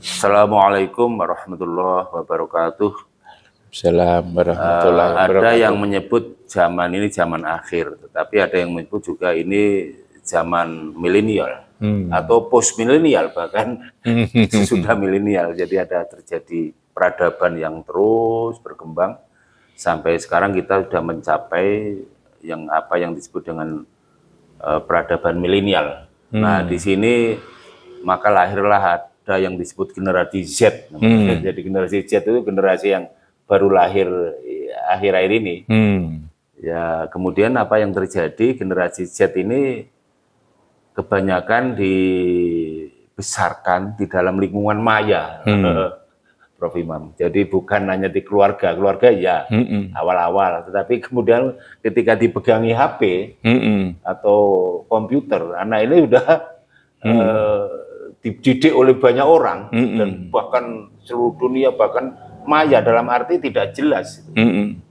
Assalamualaikum warahmatullahi wabarakatuh. Assalamualaikum warahmatullahi Ada wabarakatuh. yang menyebut zaman ini zaman akhir, tetapi ada yang menyebut juga ini zaman milenial atau post milenial, bahkan sesudah milenial. Jadi ada terjadi peradaban yang terus berkembang sampai sekarang kita sudah mencapai yang disebut dengan peradaban milenial. Nah, di sini maka lahirlah ada yang disebut generasi Z. Jadi generasi Z itu generasi yang baru lahir akhir-akhir ini. Ya, kemudian apa yang terjadi, generasi Z ini kebanyakan dibesarkan di dalam lingkungan maya, Prof. Imam. Jadi bukan hanya di keluarga ya awal-awal, tetapi kemudian ketika dipegangi HP atau komputer, anak ini udah dididik oleh banyak orang dan bahkan seluruh dunia, bahkan maya dalam arti tidak jelas.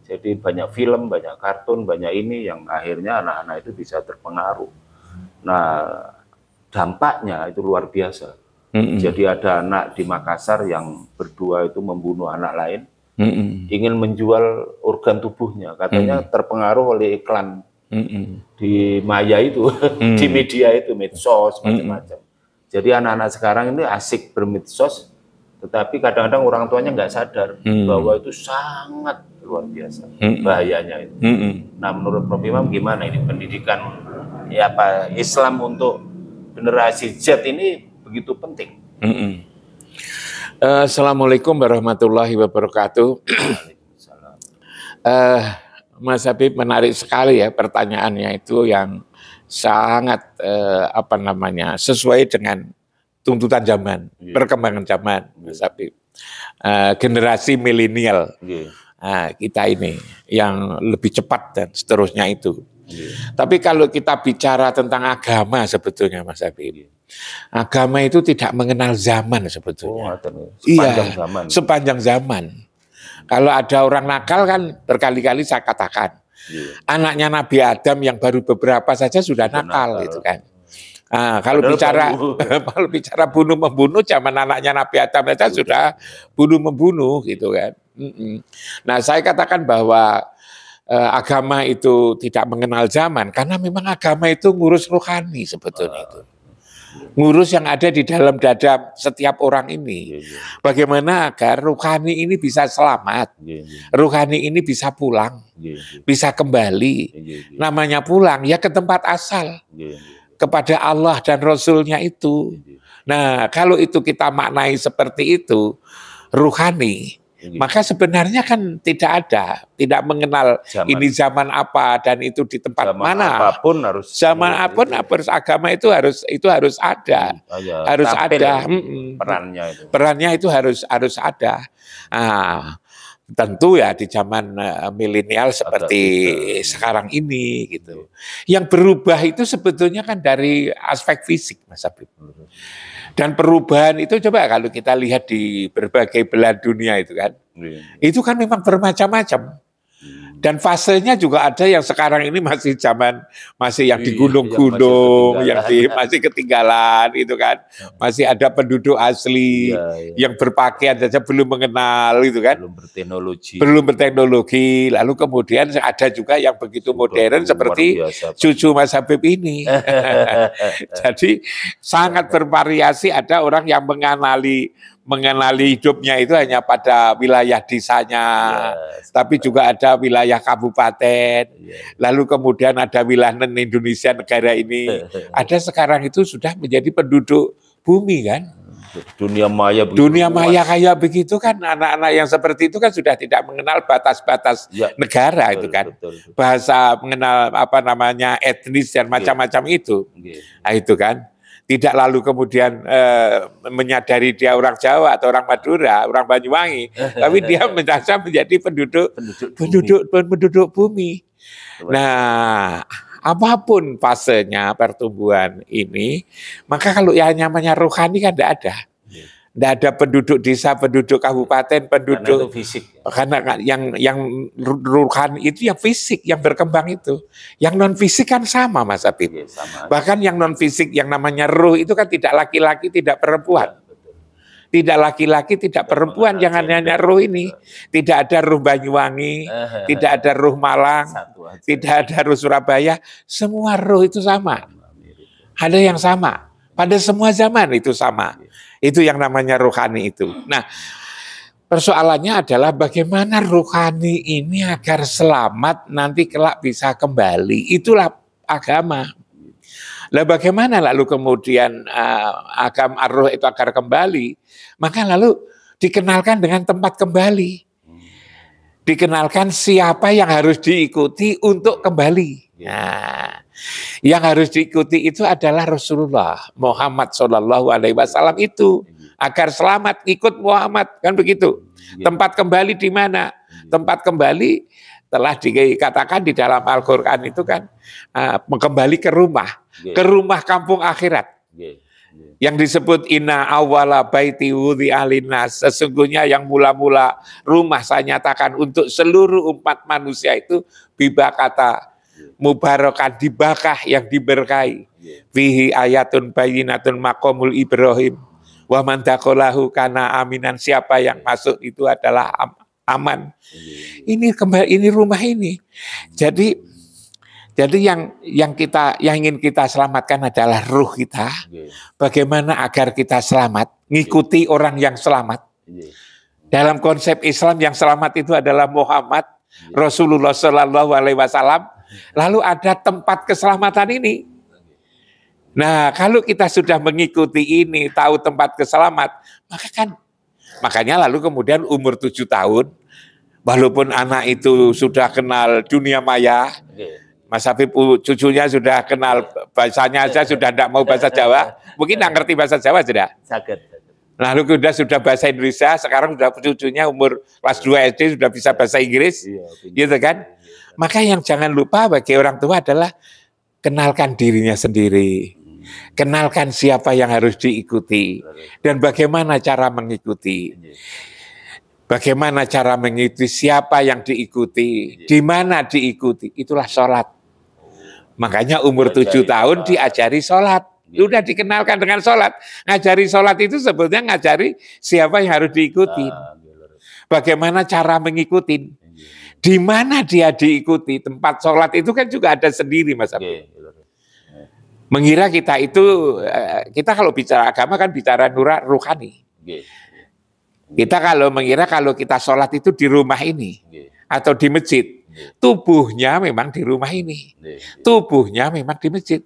Jadi banyak film, banyak kartun, banyak ini yang akhirnya anak-anak itu bisa terpengaruh. Nah, dampaknya itu luar biasa. Jadi ada anak di Makassar yang berdua itu membunuh anak lain, ingin menjual organ tubuhnya, katanya terpengaruh oleh iklan di maya itu, di media itu, medsos, macam-macam. Jadi anak-anak sekarang ini asik bermedsos, tetapi kadang-kadang orang tuanya nggak sadar bahwa itu sangat luar biasa bahayanya itu. Nah, menurut Prof. Imam gimana ini pendidikan Islam untuk generasi Z ini begitu penting? Assalamualaikum warahmatullahi wabarakatuh. Mas Habib, menarik sekali ya pertanyaannya itu, yang sangat sesuai dengan tuntutan zaman, perkembangan zaman, Mas Habib. Generasi milenial, kita ini yang lebih cepat dan seterusnya itu. Tapi kalau kita bicara tentang agama sebetulnya, Mas Habib, agama itu tidak mengenal zaman sebetulnya. Sepanjang zaman. Sepanjang zaman. Kalau ada orang nakal kan berkali-kali saya katakan, anaknya Nabi Adam yang baru beberapa saja sudah nakal itu kan. Nah, kalau bicara bunuh-membunuh, zaman anaknya Nabi Adam saja sudah bunuh-membunuh gitu kan. Nah, saya katakan bahwa agama itu tidak mengenal zaman, karena memang agama itu ngurus rohani sebetulnya itu. Ngurus yang ada di dalam dada setiap orang ini. Bagaimana agar rohani ini bisa selamat, rohani ini bisa pulang, bisa kembali. Namanya pulang ya ke tempat asal, kepada Allah dan Rasul-Nya itu. Nah, kalau itu kita maknai seperti itu, rohani, maka sebenarnya kan tidak mengenal ini zaman apa dan itu di tempat zaman mana. Zaman apapun agama itu harus ada, harus ada. Perannya itu harus ada. Tentu ya di zaman milenial seperti sekarang ini gitu. Yang berubah itu sebetulnya kan dari aspek fisik, Mas Habib. Dan perubahan itu coba kalau kita lihat di berbagai belahan dunia itu kan, itu kan memang bermacam-macam. Dan fasenya juga ada yang sekarang ini masih yang di gunung-gunung, masih ketinggalan itu kan. Masih ada penduduk asli yang berpakaian saja belum mengenal itu kan. Belum berteknologi. Lalu kemudian ada juga yang begitu modern seperti cucu Mas Habib ini. Jadi sangat bervariasi, ada orang yang mengenali hidupnya itu hanya pada wilayah desanya, tapi juga ada wilayah kabupaten, lalu kemudian ada wilayah Indonesia negara ini. Ada sekarang itu sudah menjadi penduduk bumi kan. Dunia maya kayak begitu kan, anak-anak yang seperti itu kan sudah tidak mengenal batas-batas negara itu kan. Bahasa mengenal etnis dan macam-macam itu. Nah, itu kan. Tidak lalu kemudian menyadari dia orang Jawa atau orang Madura, orang Banyuwangi, tapi dia merasa menjadi penduduk bumi. Nah, apapun fasenya pertumbuhan ini, maka kalau yang namanya rohani kan tidak ada. Tidak ada penduduk desa, penduduk kabupaten, penduduk fisik. Karena yang rohani itu yang fisik, yang berkembang itu. Yang non fisik kan sama, Mas Habib. Bahkan yang non fisik, yang namanya ruh itu kan tidak laki-laki, tidak perempuan. tidak laki-laki, tidak perempuan, jangan hanya roh ini. Tidak ada roh Banyuwangi, tidak ada roh Malang, tidak ada roh Surabaya, semua roh itu sama. Ada yang sama, pada semua zaman itu sama. Itu yang namanya rohani itu. Nah, persoalannya adalah bagaimana rohani ini agar selamat nanti kelak bisa kembali. Itulah agama. Lah bagaimana lalu kemudian agama ar-ruh itu agar kembali? Maka lalu dikenalkan dengan tempat kembali. Dikenalkan siapa yang harus diikuti untuk kembali. Nah, yang harus diikuti itu adalah Rasulullah Muhammad SAW itu. Agar selamat ikut Muhammad, kan begitu. Tempat kembali di mana? Tempat kembali telah dikatakan di dalam Al-Quran itu kan kembali ke rumah kampung akhirat. Yang disebut inna awwala baiti wudi'a linnas, sesungguhnya yang mula-mula rumah saya nyatakan untuk seluruh umat manusia itu biba kata mubarakan, dibakah yang diberkahi. Fihi ayatun bayyinatun maqamul Ibrahim. Wa man dakhalahu kana aminan, siapa yang masuk itu adalah aman. Ini kembali, ini rumah ini. Jadi yang ingin kita selamatkan adalah ruh kita. Bagaimana agar kita selamat? Ngikuti orang yang selamat. Dalam konsep Islam yang selamat itu adalah Muhammad Rasulullah Shallallahu Alaihi Wasallam. Lalu ada tempat keselamatan ini. Nah, kalau kita sudah mengikuti ini, tahu tempat keselamat, makanya lalu kemudian umur 7 tahun, walaupun anak itu sudah kenal dunia maya, Mas Habib cucunya sudah kenal bahasanya aja, sudah tidak mau bahasa Jawa, mungkin tidak ngerti bahasa Jawa sudah. Lalu sudah bahasa Indonesia, sekarang sudah cucunya umur kelas 2 SD sudah bisa bahasa Inggris, gitu kan? Maka yang jangan lupa bagi orang tua adalah kenalkan dirinya sendiri. Kenalkan siapa yang harus diikuti dan bagaimana cara mengikuti. Bagaimana cara mengikuti, siapa yang diikuti, di mana diikuti, itulah sholat. Makanya umur 7 tahun diajari sholat. Sudah dikenalkan dengan sholat. Ngajari sholat itu sebetulnya ngajari siapa yang harus diikuti. Bagaimana cara mengikuti. Di mana dia diikuti. Tempat sholat itu kan juga ada sendiri, Mas Habib. Mengira kita itu, kita kalau bicara agama kan bicara ruhani. Kita kalau mengira kalau kita sholat itu di rumah ini atau di masjid, tubuhnya memang di rumah ini, tubuhnya memang di masjid.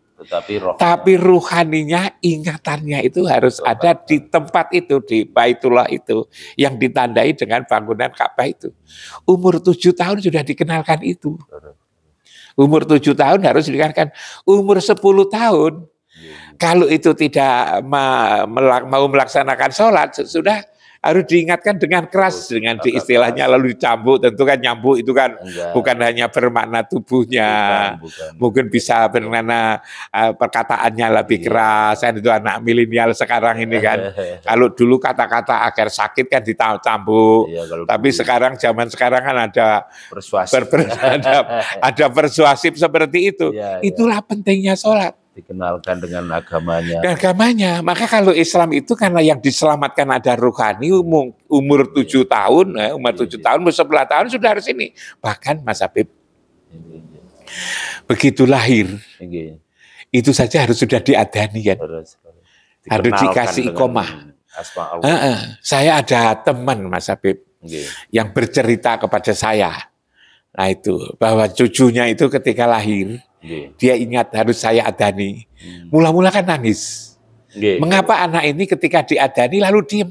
Tapi ruhaninya, ingatannya itu harus ada di tempat itu, di Baitullah itu, yang ditandai dengan bangunan Ka'bah itu. Umur 7 tahun sudah dikenalkan itu. Umur 7 tahun harus dikenalkan. Umur 10 tahun, kalau itu tidak mau melaksanakan sholat, sudah harus diingatkan dengan keras, dengan istilahnya lalu dicambuk. Tentu kan nyambuk itu kan bukan hanya bermakna tubuhnya, mungkin bisa bermakna perkataannya lebih keras. Kan itu anak milenial sekarang ini kan. Kalau dulu kata-kata agar sakit kan dicambuk, tapi sekarang zaman sekarang kan ada ada persuasif seperti itu. Itulah pentingnya sholat. Dikenalkan dengan agamanya. Maka kalau Islam itu karena yang diselamatkan ada rohani, umur 7 tahun, umur 7 tahun, umur 11 tahun sudah harus ini. Bahkan Mas Habib, begitu lahir, itu saja harus sudah diadani kan. Harus dikasih iqomah. Saya ada teman Mas Habib yang bercerita kepada saya. Nah itu, bahwa cucunya itu ketika lahir, dia ingat harus saya adani. Mula-mula kan nangis. Mengapa anak ini ketika diadani lalu diem?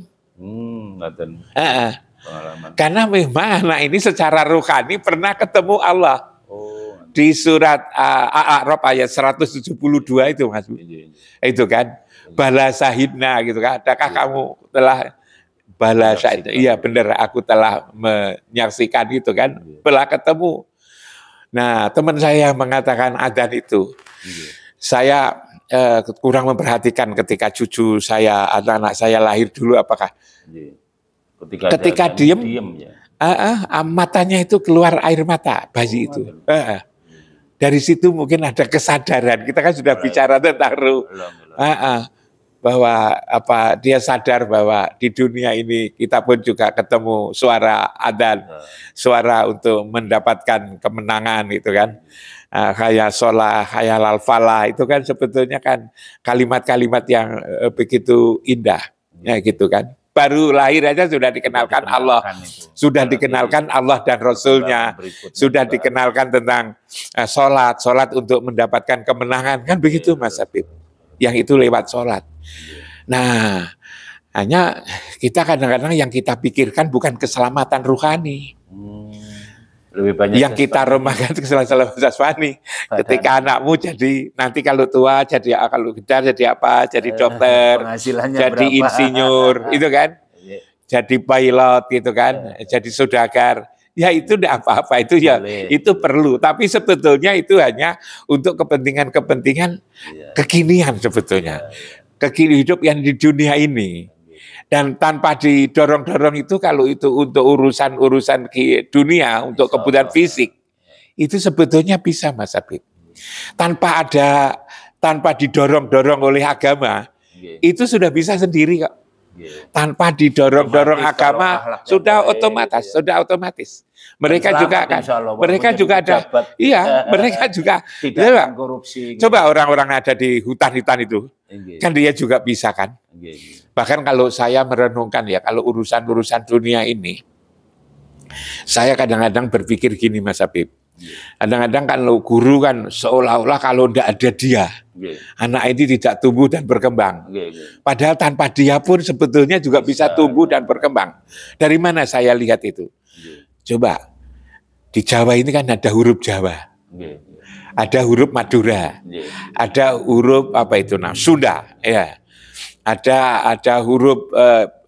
Karena memang anak ini secara rohani pernah ketemu Allah. Di surat A'raf ayat 172 itu Mas. Itu kan. Bala sahidna gitu kan. Adakah kamu telah bala sahidna? Iya benar, aku telah menyaksikan itu kan. Telah ketemu. Nah, teman saya mengatakan adzan itu. Saya kurang memperhatikan ketika cucu saya, anak saya lahir dulu apakah ketika diem matanya itu keluar air mata bayi itu. Dari situ mungkin ada kesadaran. Kita kan sudah bicara tentang ruh. bahwa dia sadar bahwa di dunia ini kita pun juga ketemu suara adzan, suara untuk mendapatkan kemenangan gitu kan. Hayya sholah, hayya lal falah, itu kan sebetulnya kan kalimat-kalimat yang begitu indah, ya gitu kan. Baru lahir aja sudah dikenalkan Allah, sudah dikenalkan Allah dan Rasulnya, sudah dikenalkan tentang sholat untuk mendapatkan kemenangan, kan begitu Mas Habib. Yang itu lewat sholat. Nah, hanya kita kadang-kadang yang kita pikirkan bukan keselamatan rohani. Lebih banyak yang kita rumahkan keselamatan jasmani. Ketika anakmu jadi nanti kalau tua jadi kalau gede jadi apa? Jadi dokter, jadi berapa? Insinyur, itu kan? Jadi pilot gitu kan? Jadi saudagar. Ya itu tidak apa-apa, itu ya itu perlu. Tapi sebetulnya itu hanya untuk kepentingan-kepentingan kekinian sebetulnya. Kekinian hidup yang di dunia ini. Dan tanpa didorong-dorong itu, kalau itu untuk urusan-urusan dunia, untuk kebutuhan fisik, itu sebetulnya bisa Mas Habib. Tanpa didorong-dorong oleh agama, itu sudah bisa sendiri kok. Tanpa didorong-dorong agama, sudah otomatis. Mereka juga kan, mereka juga ada, mereka juga tidak korupsi. Coba orang-orang ada di hutan-hutan itu, kan dia juga bisa kan. Bahkan kalau saya merenungkan ya, kalau urusan-urusan dunia ini, saya kadang-kadang berpikir gini Mas Habib. Kadang-kadang kalau guru kan seolah-olah kalau tidak ada dia, anak ini tidak tumbuh dan berkembang. Padahal tanpa dia pun sebetulnya juga bisa tumbuh dan berkembang. Dari mana saya lihat itu? Coba, di Jawa ini kan ada huruf Jawa. Ada huruf Madura. Ada huruf Sunda, ya. Ada huruf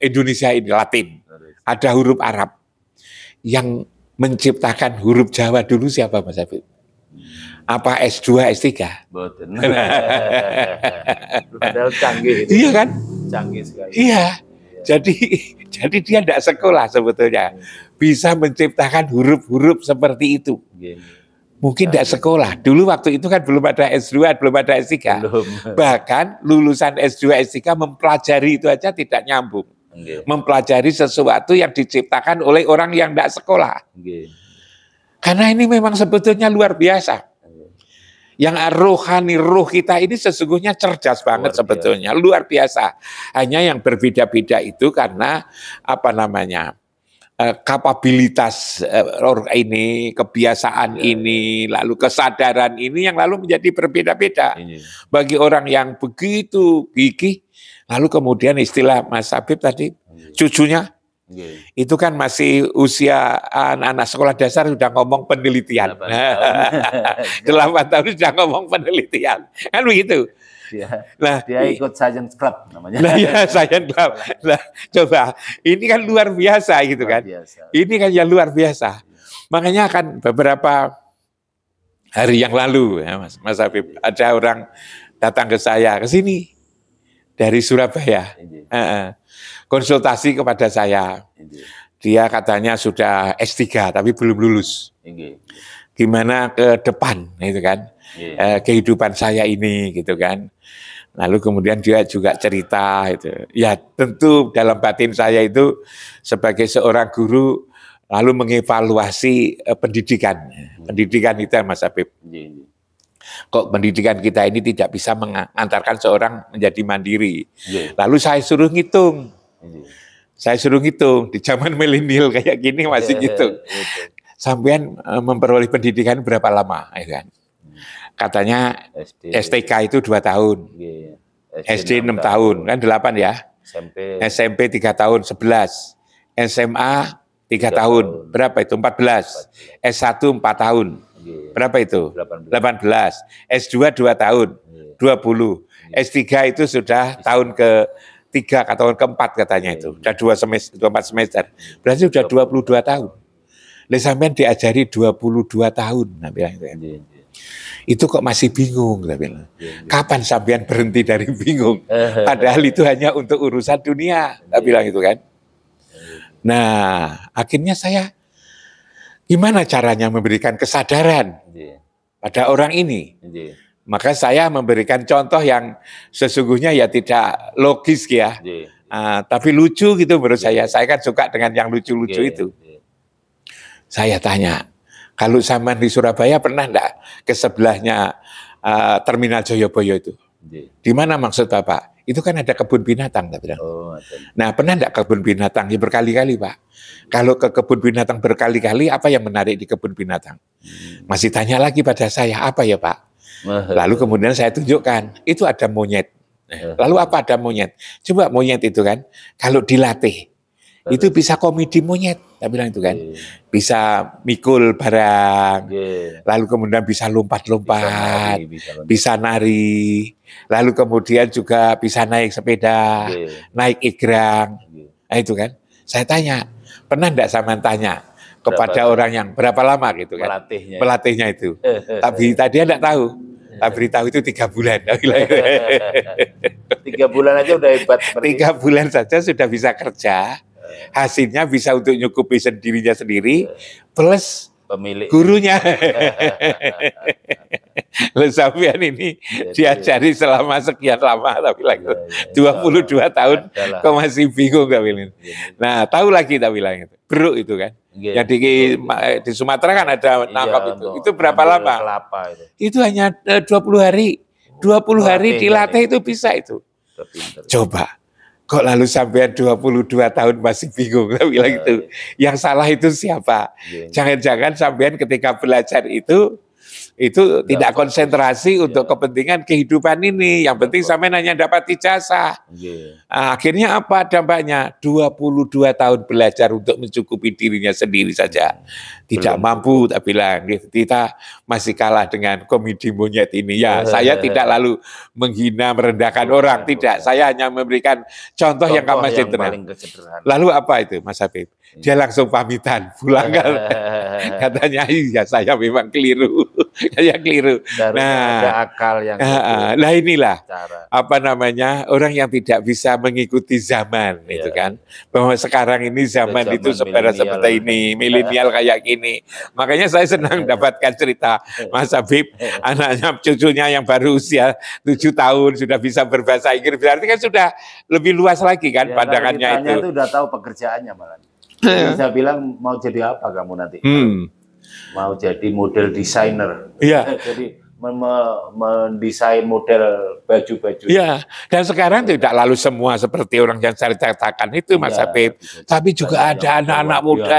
Indonesia ini Latin, ada huruf Arab. Yang menciptakan huruf Jawa dulu siapa Mas Habib? Apa S2, S3? Betul. Padahal canggih. Iya kan? Canggih sekali. Iya. Jadi dia tidak sekolah sebetulnya. Bisa menciptakan huruf-huruf seperti itu. Mungkin tidak sekolah. Dulu waktu itu kan belum ada S2, belum ada S3. Bahkan lulusan S2, S3 mempelajari itu aja tidak nyambung. Mempelajari sesuatu yang diciptakan oleh orang yang tidak sekolah. Karena ini memang sebetulnya luar biasa. Yang rohani, roh kita ini sesungguhnya cerdas banget sebetulnya. Luar biasa. Hanya yang berbeda-beda itu karena kapabilitas ini, kebiasaan ini, lalu kesadaran ini yang lalu menjadi berbeda-beda. Bagi orang yang begitu gigih, lalu kemudian istilah Mas Habib tadi, cucunya, itu kan masih usia anak-anak sekolah dasar sudah ngomong penelitian. 8 tahun sudah ngomong penelitian. Kan begitu. Dia ikut Science Club namanya. Nah ya, Science Club. Nah, coba, ini kan luar biasa gitu kan. Ini kan yang luar biasa. Makanya kan beberapa hari yang lalu ya Mas Habib, ada orang datang ke saya ke sini dari Surabaya. Konsultasi kepada saya. Dia katanya sudah S3 tapi belum lulus. Gimana ke depan gitu kan. Kehidupan saya ini gitu kan. Lalu kemudian dia juga cerita itu. Ya tentu dalam batin saya itu sebagai seorang guru lalu mengevaluasi pendidikan. Pendidikan itu Mas Habib. Kok pendidikan kita ini tidak bisa mengantarkan seorang menjadi mandiri. Lalu saya suruh ngitung. Di zaman milenial kayak gini masih ngitung. Sampean memperoleh pendidikan berapa lama, ya kan? Katanya STK itu 2 tahun, SD 6 tahun, kan 8 ya? SMP 3 tahun, 11, SMA 3 tahun, berapa itu? 14, S1 4 tahun, berapa itu? 18, S2 2 tahun, 20, S3 itu sudah tahun ke-3 atau tahun ke-4 katanya itu, sudah 4 semester, berarti sudah 22 tahun. Lah sampean diajari 22 tahun, nah bilang itu. Itu kok masih bingung, saya bilang. Kapan sampean berhenti dari bingung? Padahal itu hanya untuk urusan dunia, saya bilang itu kan. Nah, akhirnya saya gimana caranya memberikan kesadaran pada orang ini Maka saya memberikan contoh yang sesungguhnya ya tidak logis ya, tapi lucu gitu menurut saya. Saya kan suka dengan yang lucu-lucu itu. Saya tanya, kalau zaman di Surabaya pernah enggak ke sebelahnya Terminal Joyoboyo itu? Di mana maksud Bapak? Itu kan ada kebun binatang, tak bilang. Nah, pernah enggak kebun binatang? Ya berkali-kali, Pak. Kalau ke kebun binatang berkali-kali, apa yang menarik di kebun binatang? Masih tanya lagi pada saya, apa ya Pak? Lalu kemudian saya tunjukkan, itu ada monyet. Lalu apa ada monyet? Coba monyet itu kan, kalau dilatih, itu bisa komedi monyet, saya bilang itu kan. Bisa mikul barang, lalu kemudian bisa lompat-lompat, bisa nari, lalu kemudian juga bisa naik sepeda, naik egrang. Nah itu kan, saya tanya, pernah enggak sama tanya kepada orang yang berapa lama gitu kan? Pelatihnya itu. Tapi tadi enggak tahu. Tak beritahu itu 3 bulan. 3 bulan aja udah hebat. 3 bulan saja sudah bisa kerja. Hasilnya bisa untuk nyukupi dirinya sendiri plus pemilik gurunya. Lalu sampean ini diajari selama sekian lama tapi lagi 22 tahun kok masih bingung tak bilang. Nah, tahu lagi tak bilang itu. Beruk itu kan. Yang di Sumatera kan ada nangkap itu. Itu berapa lama? Itu hanya 20 hari. 20 hari dilatih itu bisa itu. Coba. Kok lalu sampai 22 tahun masih bingung, tak bilang itu. Yang salah itu siapa? Jangan-jangan sampean ketika belajar itu tidak konsentrasi untuk kepentingan kehidupan ini. Yang penting sampean hanya dapat ijazah. Akhirnya apa dampaknya? 22 tahun belajar untuk mencukupi dirinya sendiri saja. Tidak mampu, tak bilang. Kita masih kalah dengan komedi monyet ini. Ya, saya tidak lalu menghina, merendahkan orang. Tidak, saya hanya memberikan contoh yang sederhana. Lalu apa itu, Mas Habib? Dia langsung pamitan, pulang kan. Katanya, iya saya memang keliru. Saya keliru. Nah, ada akal yang nah inilah cara. Apa namanya, orang yang tidak bisa mengikuti zaman itu kan. Bahwa sekarang ini zaman itu seperti ini, milenial kayak gini. Makanya saya senang dapatkan cerita Mas Habib, anaknya cucunya yang baru usia 7 tahun sudah bisa berbahasa Inggris. Berarti kan sudah lebih luas lagi kan pandangannya itu. Itu udah tahu pekerjaannya malah. Saya bilang mau jadi apa kamu nanti? Mau jadi model desainer. Iya. Jadi mendesain model baju-baju. Iya. Dan sekarang tidak lalu semua seperti orang yang saya ceritakan itu, Mas Habib. Tapi juga ada anak-anak muda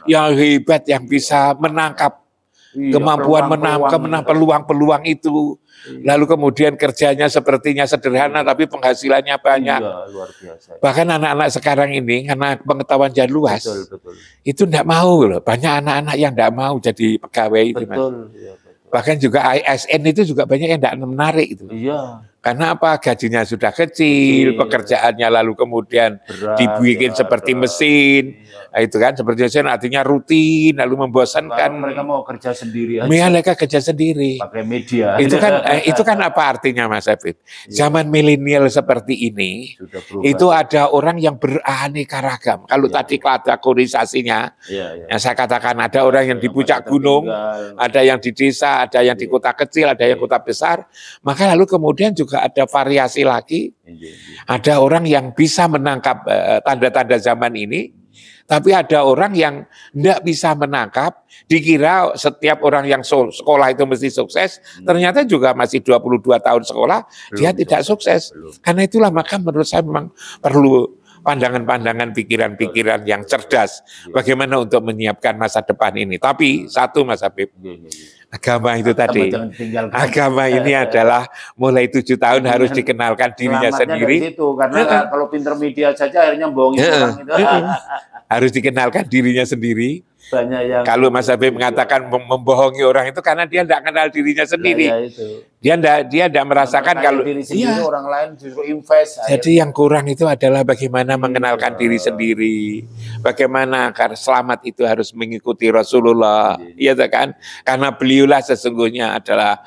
yang hebat yang bisa menangkap kemampuan menangkap peluang-peluang itu. Lalu kemudian kerjanya sepertinya sederhana tapi penghasilannya banyak. Luar biasa. Bahkan anak-anak sekarang ini karena pengetahuan yang luas, itu tidak mau loh. Banyak anak-anak yang tidak mau jadi pegawai itu. Bahkan juga ASN itu juga banyak yang tidak menarik itu. Karena apa? Gajinya sudah kecil, pekerjaannya lalu kemudian dibikin seperti mesin. Itu kan seperti mesin artinya rutin, lalu membosankan. Mereka mau kerja sendiri aja. Mereka kerja sendiri. Pakai media. Itu kan apa artinya Mas Habib? Zaman milenial seperti ini, itu ada orang yang beraneka ragam. Kalau tadi kategorisasinya, yang saya katakan ada orang yang di puncak gunung, ada yang di desa, ada yang di kota kecil, ada yang kota besar. Maka lalu kemudian juga ada variasi lagi. Ada orang yang bisa menangkap tanda-tanda zaman ini, tapi ada orang yang tidak bisa menangkap, dikira setiap orang yang sekolah itu mesti sukses, ternyata juga masih 22 tahun sekolah, dia tidak sukses. Karena itulah maka menurut saya memang perlu pandangan-pandangan, pikiran-pikiran yang cerdas, bagaimana untuk menyiapkan masa depan ini. Tapi satu Mas Habib, agama itu tadi, agama ini adalah mulai 7 tahun harus dikenalkan dirinya sendiri. Dari situ, karena kalau pinter media saja akhirnya bohongin orang itu. Harus dikenalkan dirinya sendiri. Banyak yang kalau Mas Habib mengatakan membohongi orang itu karena dia tidak kenal dirinya sendiri. Dia tidak merasakan kalau diri sendiri, orang lain justru invest. Jadi yang kurang itu adalah bagaimana mengenalkan diri sendiri. Bagaimana karena selamat itu harus mengikuti Rasulullah. Iya kan? Karena beliaulah sesungguhnya adalah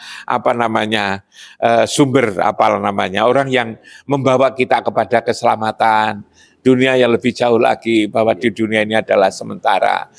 sumber orang yang membawa kita kepada keselamatan. dunia yang lebih jauh lagi, bahwa di dunia ini adalah sementara.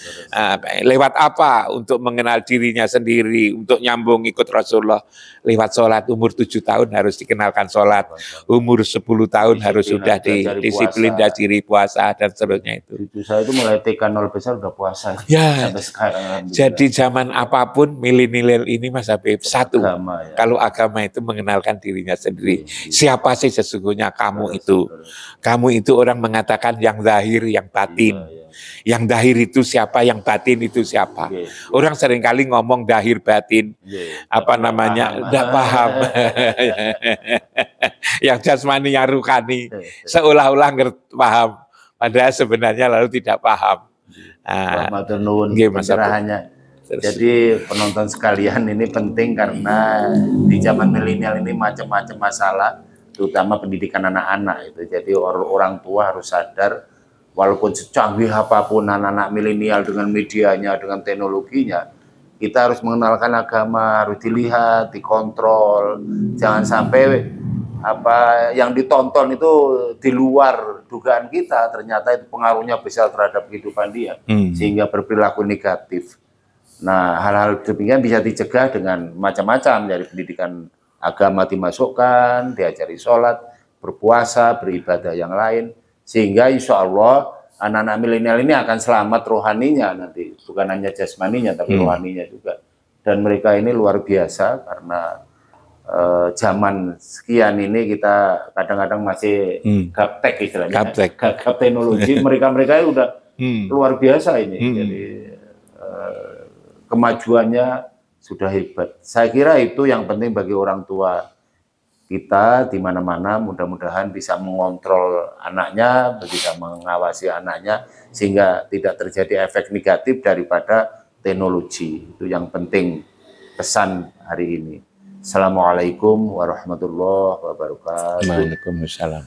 Lewat apa? Untuk mengenal dirinya sendiri, untuk nyambung ikut Rasulullah. Lewat sholat, umur 7 tahun harus dikenalkan sholat, umur 10 tahun harus sudah disiplin diri puasa, dan seterusnya itu. Cucu saya itu mulai TK 0 besar udah puasa. Ya, sampai sekarang. Jadi zaman apapun, milenial ini Mas Habib, satu, agama, ya. Kalau agama itu mengenalkan dirinya sendiri. Siapa sih sesungguhnya kamu itu? Kamu itu orang mengatakan yang zahir, yang batin. Yang zahir itu siapa, yang batin itu siapa. Orang seringkali ngomong zahir batin, apa namanya, tidak paham. Yang jasmani, yang rukani, seolah-olah paham. Padahal sebenarnya lalu tidak paham. Pencerahannya. Jadi penonton sekalian, ini penting karena di zaman milenial ini macam-macam masalah, terutama pendidikan anak-anak itu. Jadi orang tua harus sadar, walaupun secanggih apapun anak-anak milenial dengan medianya, dengan teknologinya, kita harus mengenalkan agama, harus dilihat, dikontrol, jangan sampai apa yang ditonton itu di luar dugaan kita, ternyata itu pengaruhnya besar terhadap kehidupan dia, sehingga berperilaku negatif. Nah, hal-hal demikian bisa dicegah dengan macam-macam, dari pendidikan agama dimasukkan, diajari sholat, berpuasa, beribadah yang lain, sehingga insya Allah anak-anak milenial ini akan selamat rohaninya nanti, bukan hanya jasmaninya tapi rohaninya juga. Dan mereka ini luar biasa karena zaman sekian ini kita kadang-kadang masih gaptek istilahnya, gap teknologi. Mereka udah luar biasa ini. Jadi kemajuannya sudah hebat. Saya kira itu yang penting bagi orang tua kita di mana-mana, mudah-mudahan bisa mengontrol anaknya, bisa mengawasi anaknya, sehingga tidak terjadi efek negatif daripada teknologi. Itu yang penting pesan hari ini. Assalamualaikum warahmatullahi wabarakatuh. Waalaikumsalam.